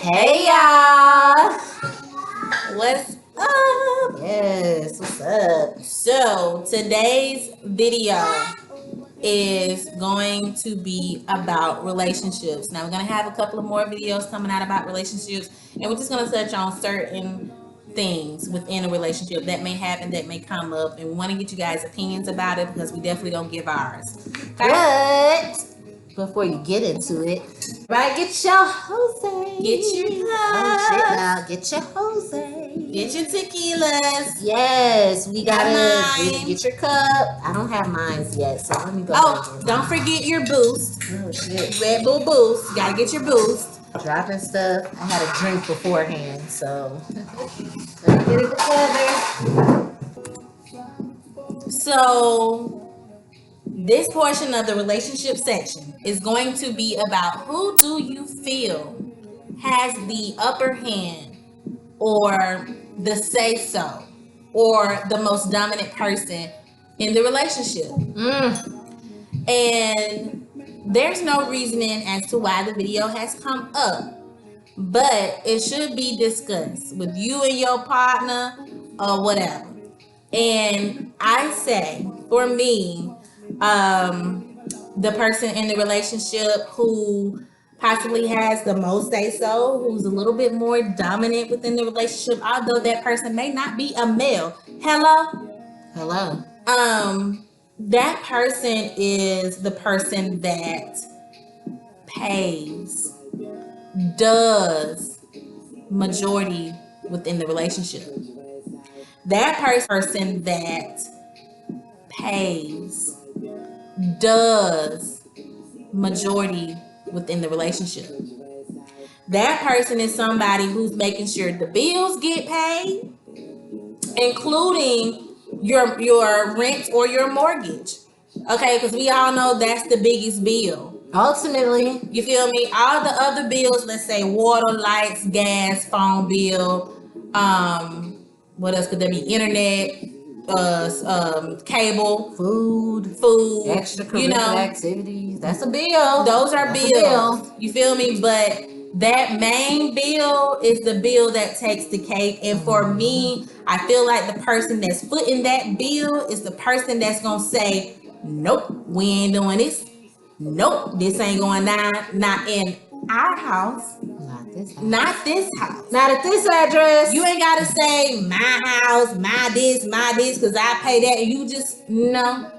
Hey y'all! What's up? Yes, what's up? So, today's video is going to be about relationships. Now, we're going to have a couple of more videos coming out about relationships, and we're just going to touch on certain things within a relationship that may happen, that may come up, and we want to get you guys' opinions about it because we definitely don't give ours. Okay? But before you get into it, right, get your Jose. Get your Oh shit, cups. now get your Jose. Get your tequilas. Yes, we gotta mine. get your cup. I don't have mine yet, so let me go. Oh, don't forget your boost. Oh shit. Red Bull Boost. Gotta get your boost. Dropping stuff. I had a drink beforehand, so let me get it together. So, this portion of the relationship section is going to be about who do you feel has the upper hand or the say so or the most dominant person in the relationship. And there's no reasoning as to why the video has come up, but it should be discussed with you and your partner or whatever. And I say, for me, the person in the relationship who possibly has the most say so, who's a little bit more dominant within the relationship, although that person may not be a male. Hello. That person is the person that pays, does majority within the relationship. That person that pays, does majority within the relationship. That person is somebody who's making sure the bills get paid, including your rent or your mortgage. Okay, because we all know that's the biggest bill. Ultimately, You feel me? All the other bills, let's say water, lights, gas, phone bill, what else could there be? Internet, cable, food, extracurricular activities. That's a bill. Those are bills. You feel me? But that main bill is the bill that takes the cake. And for me, I feel like the person that's footing that bill is the person that's gonna say, nope, we ain't doing this. Nope, this ain't going down. Not in our house. Not this house. Not at this address. You ain't gotta say my house, my this, because I pay that. You just no,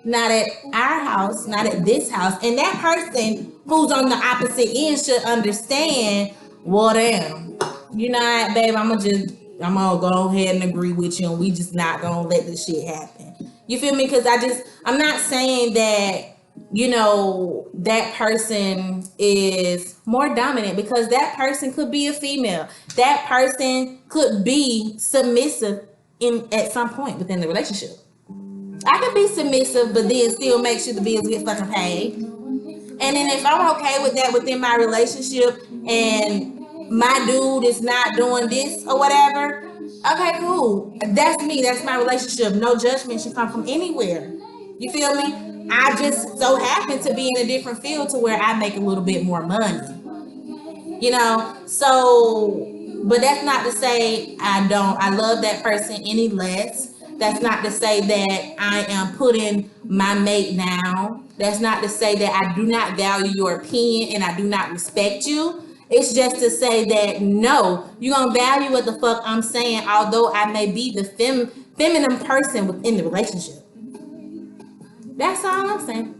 not at our house, not at this house. And that person who's on the opposite end should understand. Well, damn, you know what, babe? I'm gonna go ahead and agree with you, and we just not gonna let this shit happen. You feel me? Because I'm not saying that, you know, that person is more dominant, because that person could be a female. That person could be submissive at some point within the relationship. I could be submissive, but then still make sure the bills get fucking paid. And then if I'm okay with that within my relationship, and my dude is not doing this or whatever, okay, cool. That's me. That's my relationship. No judgment should come from anywhere. You feel me? I just so happen to be in a different field to where I make a little bit more money. You know? So, but that's not to say I love that person any less. That's not to say that I am putting my mate down. That's not to say that I do not value your opinion and I do not respect you. It's just to say that no, you're gonna value what the fuck I'm saying, although I may be the feminine person within the relationship. That's all I'm saying.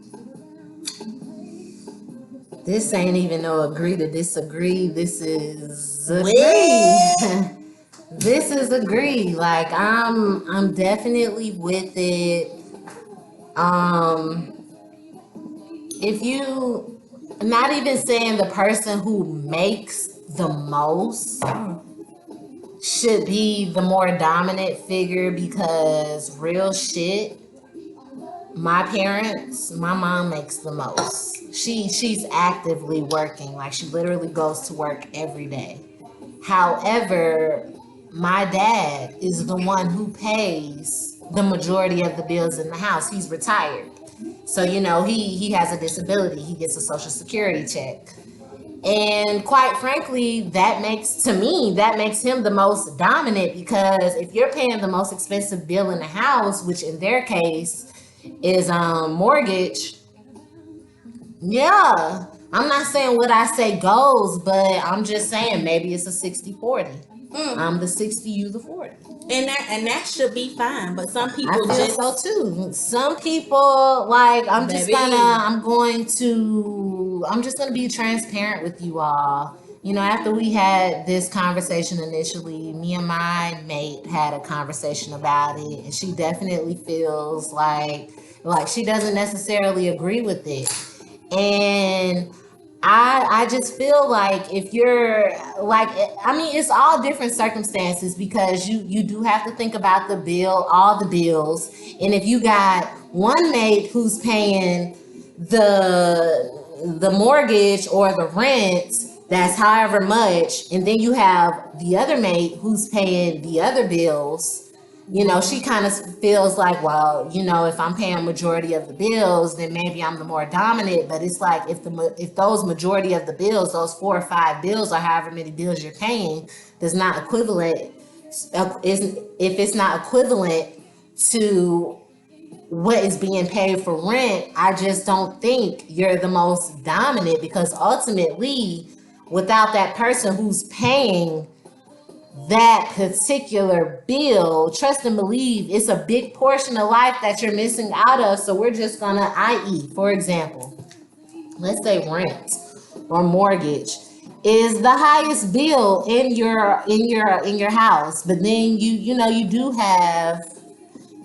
This ain't even no agree to disagree. This is agree. This is agree. Like I'm definitely with it. If you, not even saying the person who makes the most should be the more dominant figure, because real shit, my parents, my mom makes the most. She's actively working. Like, she literally goes to work every day. However, my dad is the one who pays the majority of the bills in the house. He's retired. So, you know, he has a disability. He gets a social security check. And quite frankly, that makes him the most dominant, because if you're paying the most expensive bill in the house, which in their case is mortgage, yeah. I'm not saying what I say goes, but I'm just saying maybe it's a 60-40. I'm the 60, you the 40. And that should be fine. But some I people feel just so too. Some people, like, I'm just baby. gonna be transparent with you all. You know, after we had this conversation initially, me and my mate had a conversation about it, and she definitely feels like she doesn't necessarily agree with it. And I just feel like if you're like, I mean, it's all different circumstances, because you do have to think about the bill, all the bills. And if you got one mate who's paying the mortgage or the rent, that's however much, and then you have the other mate who's paying the other bills, you know, she kind of feels like, well, you know, if I'm paying majority of the bills, then maybe I'm the more dominant. But it's like, if those majority of the bills, those 4 or 5 bills, or however many bills you're paying, does not equivalent, if it's not equivalent to what is being paid for rent, I just don't think you're the most dominant, because ultimately, without that person who's paying that particular bill, trust and believe, it's a big portion of life that you're missing out of. So we're just gonna, i.e., for example, let's say rent or mortgage is the highest bill in your house, but then you do have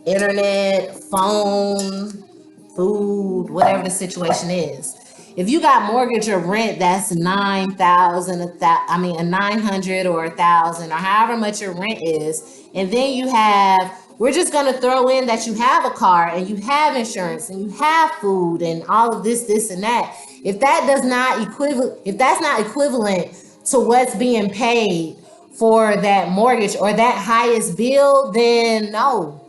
internet, phone, food, whatever the situation is. If you got mortgage or rent, that's 9,000, I mean a 900 or 1,000, or however much your rent is, and then we're just gonna throw in that you have a car and you have insurance and you have food and all of this and that. If that's not equivalent to what's being paid for that mortgage or that highest bill, then no,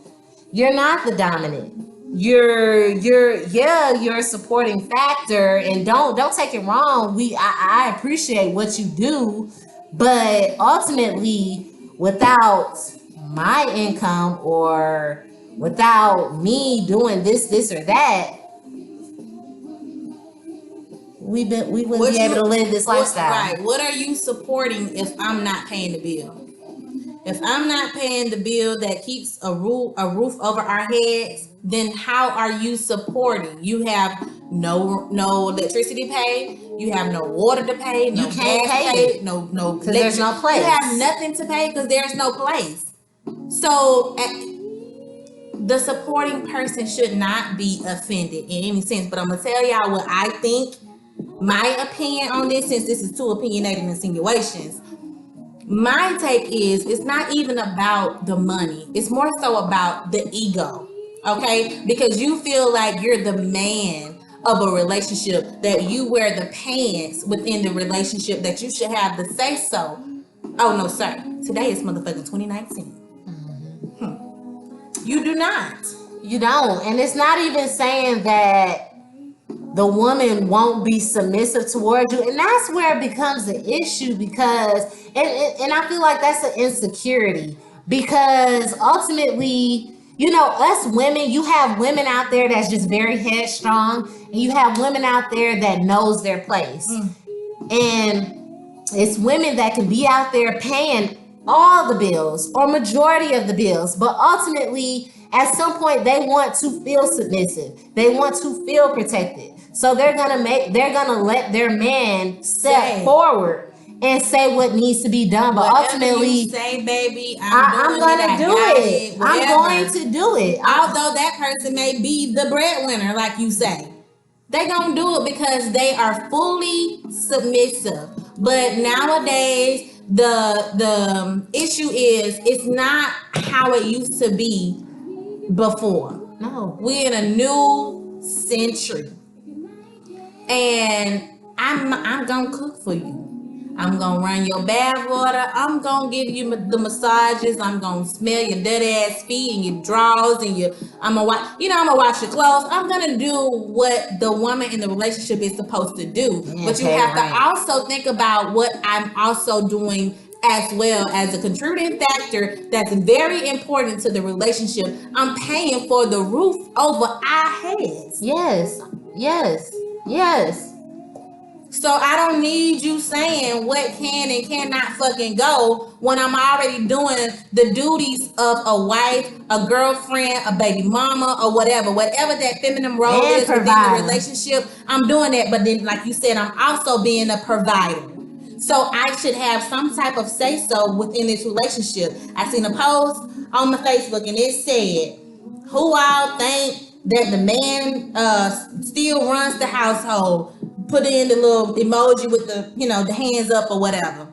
you're not the dominant. You're a supporting factor, and don't take it wrong. I appreciate what you do, but ultimately, without my income, or without me doing this or that, we wouldn't be able to live this lifestyle. Right. What are you supporting if I'm not paying the bill? If I'm not paying the bill that keeps a roof over our heads, then how are you supporting? You have no electricity to pay. You have no water to pay. No You can't gas to pay pay. No because there's no place. You have nothing to pay because there's no place. So the supporting person should not be offended in any sense. But I'm gonna tell y'all what I think. My opinion on this, since this is two opinionated insinuations. My take is, it's not even about the money. It's more so about the ego. Okay? Because you feel like you're the man of a relationship, that you wear the pants within the relationship, that you should have the say so. Oh no, sir. Today is motherfucking 2019. You do not. You don't. And it's not even saying that the woman won't be submissive towards you, and that's where it becomes an issue, because and I feel like that's an insecurity, because ultimately, you know, us women, you have women out there that's just very headstrong, and you have women out there that knows their place. And it's women that can be out there paying all the bills or majority of the bills, but ultimately at some point they want to feel submissive, they want to feel protected. So they're gonna let their man step forward and say what needs to be done. But Whatever ultimately, you say, baby, I'm gonna do it. I'm going to do it. Although that person may be the breadwinner, like you say, they gonna do it because they are fully submissive. But nowadays, the issue is, it's not how it used to be before. No, we're in a new century. And I'm gonna cook for you. I'm gonna run your bath water. I'm gonna give you the massages. I'm gonna smell your dirty ass feet and your drawers and your. I'm gonna watch. I'm gonna wash your clothes. I'm gonna do what the woman in the relationship is supposed to do. Yeah, but you okay, have right. to also think about what I'm also doing as well as a contributing factor that's very important to the relationship. I'm paying for the roof over our heads. Yes, yes, yes. So I don't need you saying what can and cannot fucking go when I'm already doing the duties of a wife, a girlfriend, a baby mama, or whatever that feminine role And is within the providing. relationship. I'm doing that, but then, like you said, I'm also being a provider. So I should have some type of say so within this relationship. I seen a post on my Facebook and it said, "Who all think that the man still runs the household?" Put in the little emoji with the hands up or whatever.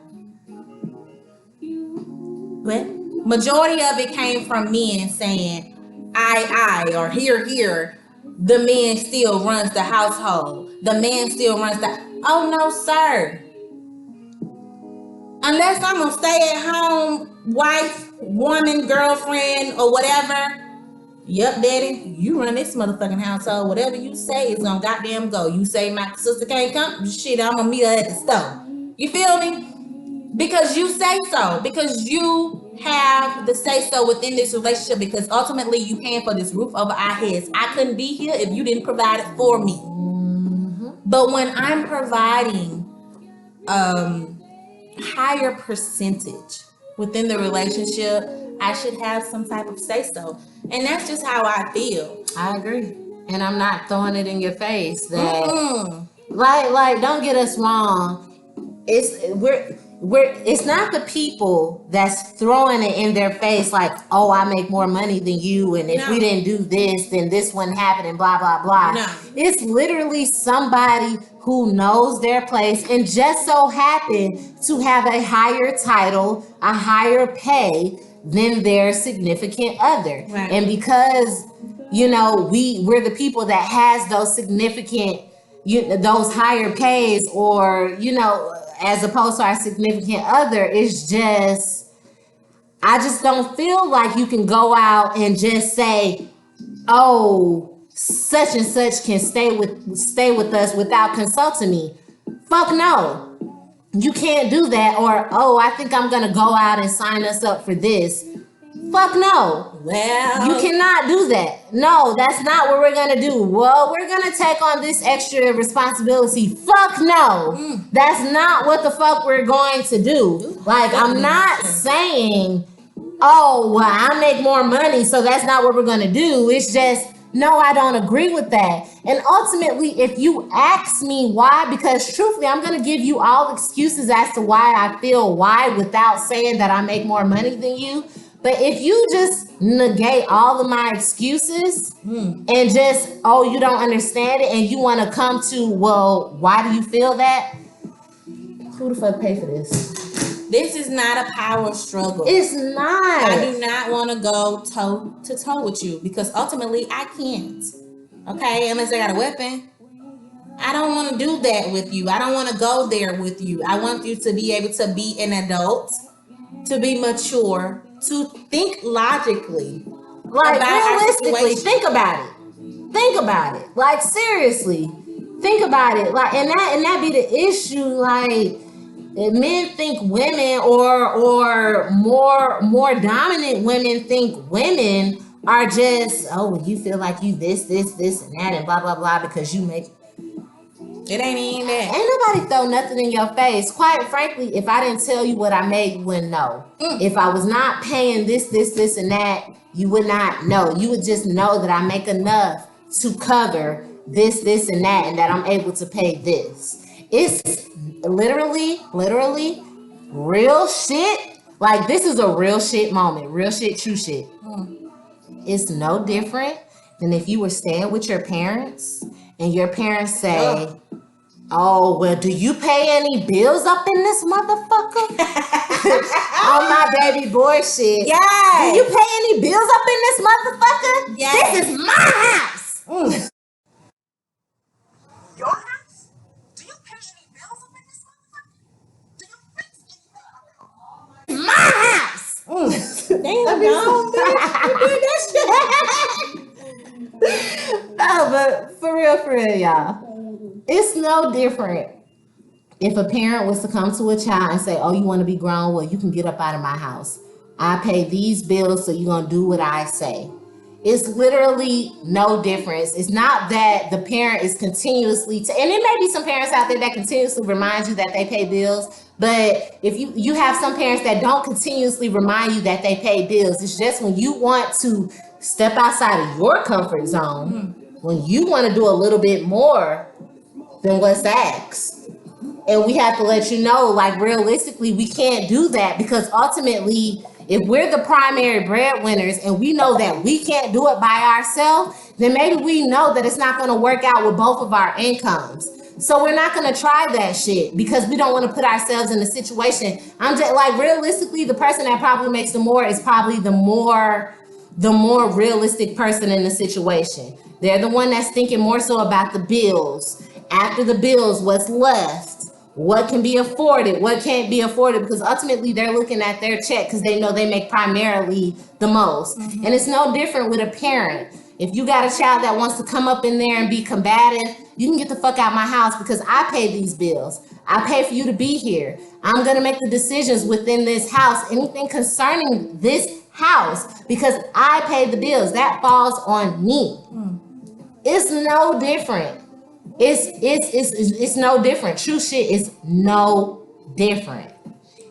But majority of it came from men saying, I, or here. The man still runs the household. The man still runs the. Oh no, sir. Unless I'm a stay-at-home wife, woman, girlfriend, or whatever. Yep, daddy, you run this motherfucking household. Whatever you say is gonna goddamn go. You say my sister can't come, shit, I'm gonna meet her at the store. You feel me? Because you say so. Because you have the say so within this relationship. Because ultimately you paying for this roof over our heads. I couldn't be here if you didn't provide it for me. But when I'm providing higher percentage within the relationship, I should have some type of say so. And that's just how I feel. I agree. And I'm not throwing it in your face that like don't get us wrong. It's not the people that's throwing it in their face like, oh, I make more money than you, and if we didn't do this, then this wouldn't happen, and blah blah blah. No. It's literally somebody who knows their place and just so happened to have a higher title, a higher pay than their significant other. Right. And because we're the people that has those significant those higher pays, or as opposed to our significant other, it's just, I just don't feel like you can go out and just say, oh, such and such can stay with us without consulting me. Fuck no. You can't do that. Or, oh, I think I'm gonna go out and sign us up for this. Fuck no. Well, You cannot do that. No, that's not what we're gonna do. Well, we're gonna take on this extra responsibility. Fuck no. That's not what the fuck we're going to do. Like, I'm not saying, oh, well, I make more money, so that's not what we're gonna do. It's just, no, I don't agree with that. And ultimately, if you ask me why, because truthfully, I'm gonna give you all excuses as to why I feel why without saying that I make more money than you. But if you just negate all of my excuses and just, oh, you don't understand it, and you want to come to, well, why do you feel that? Who the fuck pay for this? This is not a power struggle. It's not. I do not want to go toe to toe with you because ultimately I can't. Okay, unless I got a weapon. I don't want to do that with you. I don't want to go there with you. I want you to be able to be an adult, to be mature, to think logically. Like, realistically, think about it. Think about it. Like, seriously, think about it. Like, and that be the issue. Like, men think women, or more dominant women think women are just, oh, you feel like you this, and that, and blah blah blah because you make. It ain't even that. Ain't nobody throw nothing in your face. Quite frankly, if I didn't tell you what I made, you wouldn't know. If I was not paying this, and that, you would not know. You would just know that I make enough to cover this, and that, and that I'm able to pay this. It's literally real shit. Like, this is a real shit moment. Real shit, true shit. It's no different than if you were staying with your parents and your parents say, oh, well, do you pay any bills up in this motherfucker? On my baby boy shit. Yes. Do you pay any bills up in this motherfucker? Yes. This is my house. Your house? Do you pay any bills up in this motherfucker? Do you Damn, no, bitch. You did that shit. No, but for real, y'all, it's no different if a parent was to come to a child and say, "Oh, you want to be grown? Well, you can get up out of my house. I pay these bills, so you're gonna do what I say." It's literally no difference. It's not that the parent is continuously, and there may be some parents out there that continuously remind you that they pay bills. But if you have some parents that don't continuously remind you that they pay bills, it's just when you want to step outside of your comfort zone, when you want to do a little bit more than what's asked. And we have to let you know, like, realistically, we can't do that, because ultimately, if we're the primary breadwinners and we know that we can't do it by ourselves, then maybe we know that it's not going to work out with both of our incomes. So we're not going to try that shit because we don't want to put ourselves in a situation. I'm just like, realistically, the person that probably makes the more is probably the more realistic person in the situation. They're the one that's thinking more so about the bills. After the bills, what's left? What can be afforded? What can't be afforded? Because ultimately they're looking at their check because they know they make primarily the most. And it's no different with a parent. If you got a child that wants to come up in there and be combative, you can get the fuck out my house because I pay these bills. I pay for you to be here. I'm going to make the decisions within this house, anything concerning this house, because I pay the bills. That falls on me. It's no different. It's no different. True shit is no different.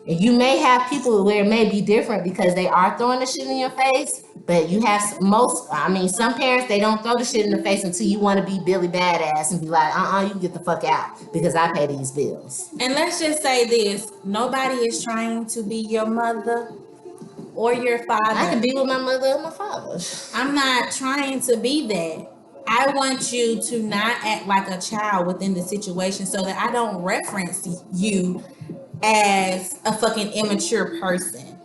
And you may have people where it may be different because they are throwing the shit in your face, but you have some parents, they don't throw the shit in the face until you want to be Billy Badass and be like, you can get the fuck out because I pay these bills. And let's just say this, nobody is trying to be your mother or your father. I can be with my mother and my father. I'm not trying to be that. I want you to not act like a child within the situation so that I don't reference you as a fucking immature person.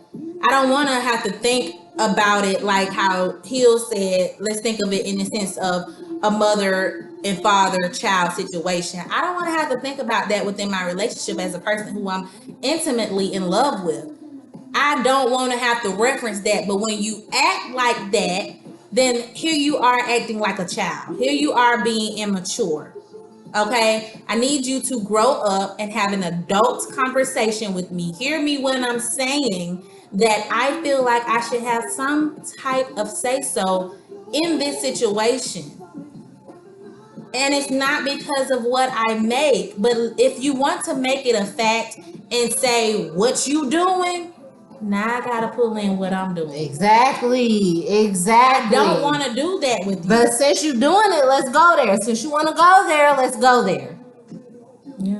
I don't want to have to think about it like how Hill said, let's think of it in the sense of a mother and father child situation. I don't want to have to think about that within my relationship as a person who I'm intimately in love with. I don't want to have to reference that, but when you act like that, then here you are acting like a child. Here you are being immature. Okay? I need you to grow up and have an adult conversation with me. Hear me when I'm saying that I feel like I should have some type of say-so in this situation. And it's not because of what I make, but if you want to make it a fact and say what you doing, now I gotta pull in what I'm doing. Exactly. I don't want to do that with you. But since you're doing it, let's go there. Since you want to go there, let's go there. Yeah.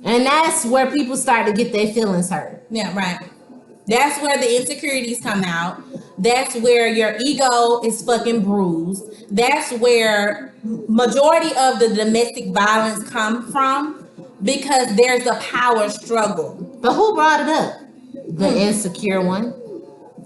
And that's where people start to get their feelings hurt. Yeah, right. That's where the insecurities come out. That's where your ego is fucking bruised. That's where majority of the domestic violence come from, because there's a power struggle. But who brought it up? The insecure one.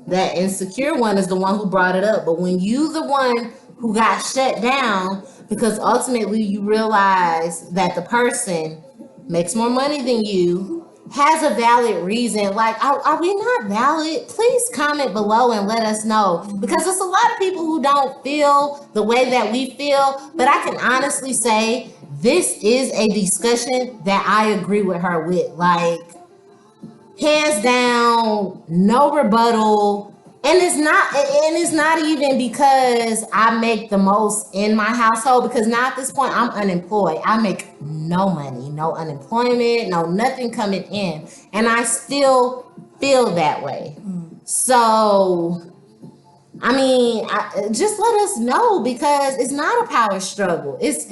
That insecure one is the one who brought it up. But when you the one who got shut down because ultimately you realize that the person makes more money than you, has a valid reason, like, are we not valid? Please comment below and let us know, because there's a lot of people who don't feel the way that we feel. But I can honestly say this is a discussion that I agree with her with. Like, hands down, no rebuttal. And it's not even because I make the most in my household, because now at this point I'm unemployed. I make no money, no unemployment, no nothing coming in, and I still feel that way. So I mean, just let us know, because it's not a power struggle. It's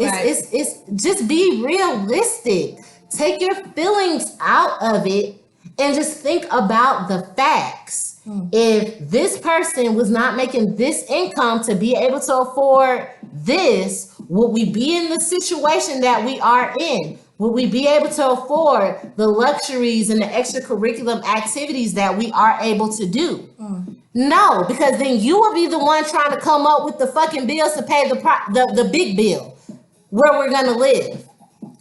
just be realistic. Take your feelings out of it and just think about the facts. If this person was not making this income to be able to afford this, would we be in the situation that we are in? Would we be able to afford the luxuries and the extracurricular activities that we are able to do? No, because then you will be the one trying to come up with the fucking bills to pay the big bill where we're gonna live.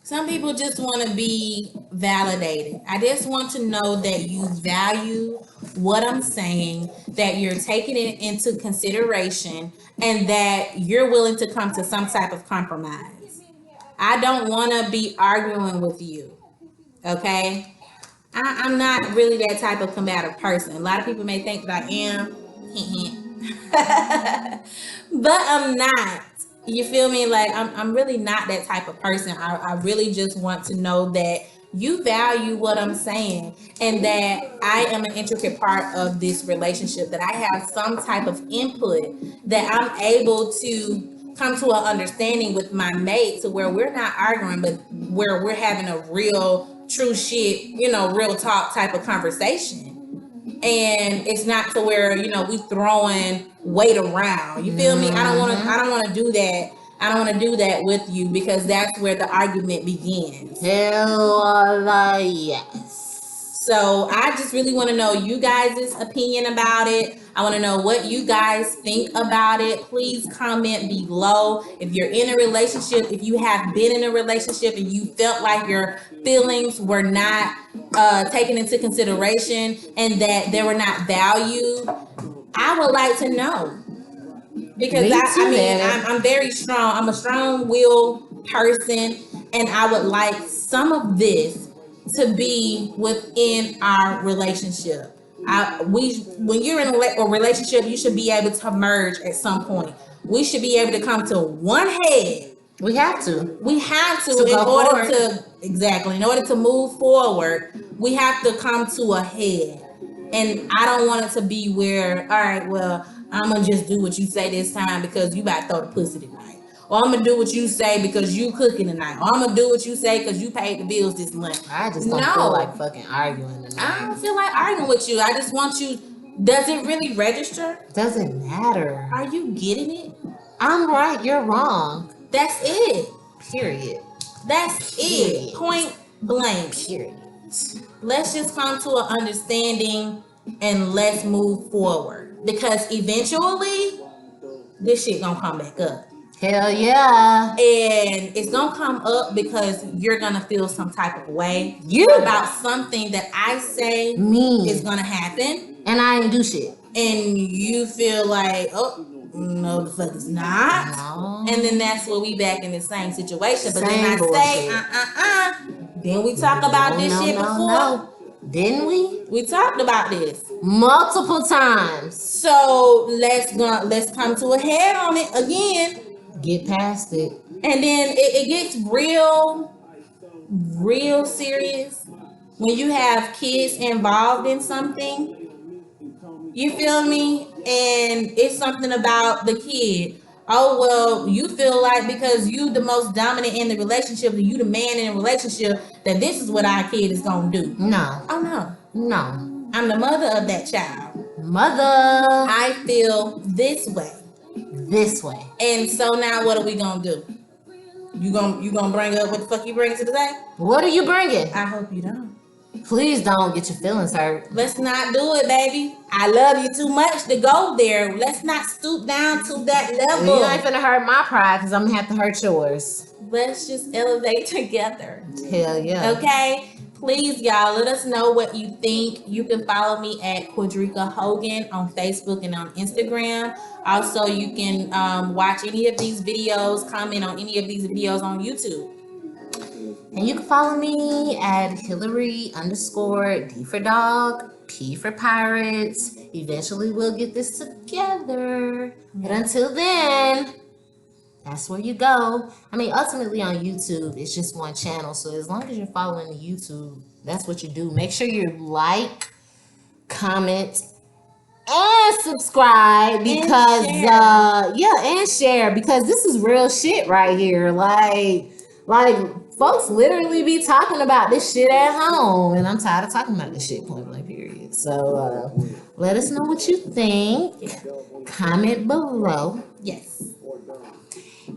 Some people just want to be validated. I just want to know that you value what I'm saying, that you're taking it into consideration, and that you're willing to come to some type of compromise. I don't want to be arguing with you, okay? I'm not really that type of combative person. A lot of people may think that I am, but I'm not. You feel me? Like I'm really not that type of person. I really just want to know that you value what I'm saying and that I am an intricate part of this relationship, that I have some type of input, that I'm able to come to an understanding with my mate to where we're not arguing, but where we're having a real true shit, real talk type of conversation. And it's not to where we throwing weight around. You feel me? I don't want to do that. I don't want to do that with you, because that's where the argument begins. Hell yes. So I just really want to know you guys' opinion about it. I want to know what you guys think about it. Please comment below. If you're in a relationship, if you have been in a relationship and you felt like your feelings were not taken into consideration and that they were not valued, I would like to know. Because I'm very strong. I'm a strong-willed person, and I would like some of this to be within our relationship. When you're in a relationship, you should be able to merge at some point. We should be able to come to one head. We have to. We have to in order to exactly in order to move forward. We have to come to a head, and I don't want it to be where, all right, well, I'm gonna just do what you say this time because you about to throw the pussy tonight, or I'm gonna do what you say because you cooking tonight, or I'm gonna do what you say because you paid the bills this month. I just don't feel like fucking arguing tonight. I don't feel like arguing with you. I just want you. Does it really register? Doesn't matter. Are you getting it? I'm right, you're wrong. That's it. Period. That's it. Point blank. Period. Let's just come to an understanding and let's move forward. Because eventually, this shit gonna come back up. Hell yeah. And it's gonna come up because you're gonna feel some type of way about something that I say is gonna happen. And I ain't do shit. And you feel like, oh, no, the fuck is not. No. And then that's where we back in the same situation. But then I say, Then we talk about this shit before. No. Didn't we? We talked about this multiple times. So let's come to a head on it again. Get past it. And then it gets real serious when you have kids involved in something. You feel me? And it's something about the kid. Oh, well, you feel like because you the most dominant in the relationship, and you the man in the relationship, that this is what our kid is going to do. No. Oh, no. No. I'm the mother of that child. Mother. I feel this way. This way. And so now what are we going to do? You gonna bring up what the fuck you bring to the day? What are you bringing? I hope you don't. Please don't get your feelings hurt. Let's not do it, baby. I love you too much to go there. Let's not stoop down to that level. You ain't finna hurt my pride because I'm gonna have to hurt yours. Let's just elevate together. Hell yeah. Okay? Please, y'all, let us know what you think. You can follow me at Quadrika Hogan on Facebook and on Instagram. Also, you can watch any of these videos, comment on any of these videos on YouTube. And you can follow me at Hillary_D for dog, P for pirates. Eventually we'll get this together. But until then, that's where you go. I mean, ultimately on YouTube, it's just one channel. So as long as you're following the YouTube, that's what you do. Make sure you like, comment, and subscribe because and share because this is real shit right here. Like folks literally be talking about this shit at home, and I'm tired of talking about this shit, point blank period. So let us know what you think. Comment below. Yes.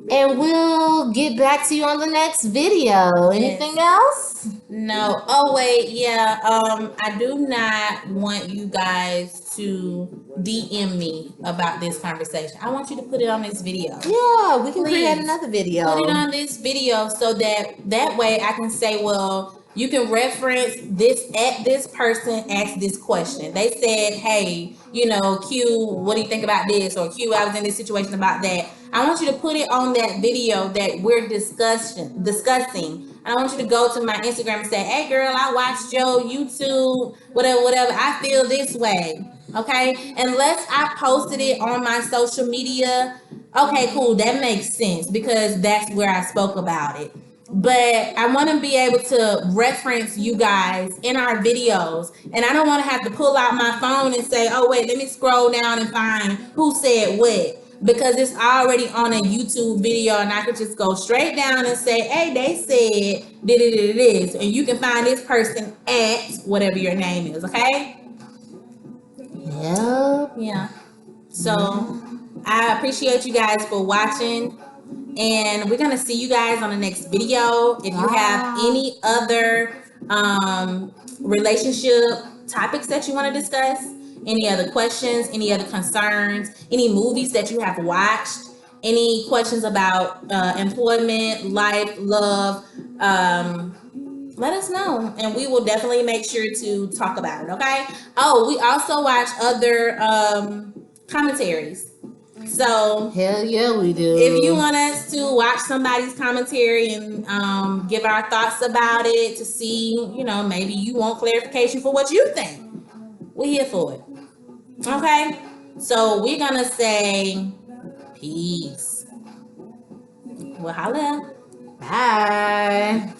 And we'll get back to you on the next video. Anything else? No. Oh wait, yeah. I do not want you guys to DM me about this conversation. I want you to put it on this video. Yeah, we can create Please. another video. Put it on this video so that way I can say, well, you can reference this person asked this question. They said, hey, Q, what do you think about this? Or Q, I was in this situation about that. I want you to put it on that video that we're discussing. And I want you to go to my Instagram and say, hey girl, I watched your YouTube, whatever. I feel this way. Okay. Unless I posted it on my social media. Okay, cool. That makes sense because that's where I spoke about it. But I want to be able to reference you guys in our videos. And I don't want to have to pull out my phone and say, oh, wait, let me scroll down and find who said what. Because it's already on a YouTube video and I could just go straight down and say, hey, they said this. And you can find this person at whatever your name is, okay? Yep. Yeah. So I appreciate you guys for watching. And we're gonna see you guys on the next video. If you have any other relationship topics that you want to discuss, any other questions, any other concerns, any movies that you have watched, any questions about employment, life, love, let us know and we will definitely make sure to talk about it. Okay. Oh, we also watch other commentaries. So hell yeah, we do. if you want us to watch somebody's commentary and give our thoughts about it to see, maybe you want clarification for what you think, we're here for it. Okay. So we're gonna say peace. Well, holla. Bye.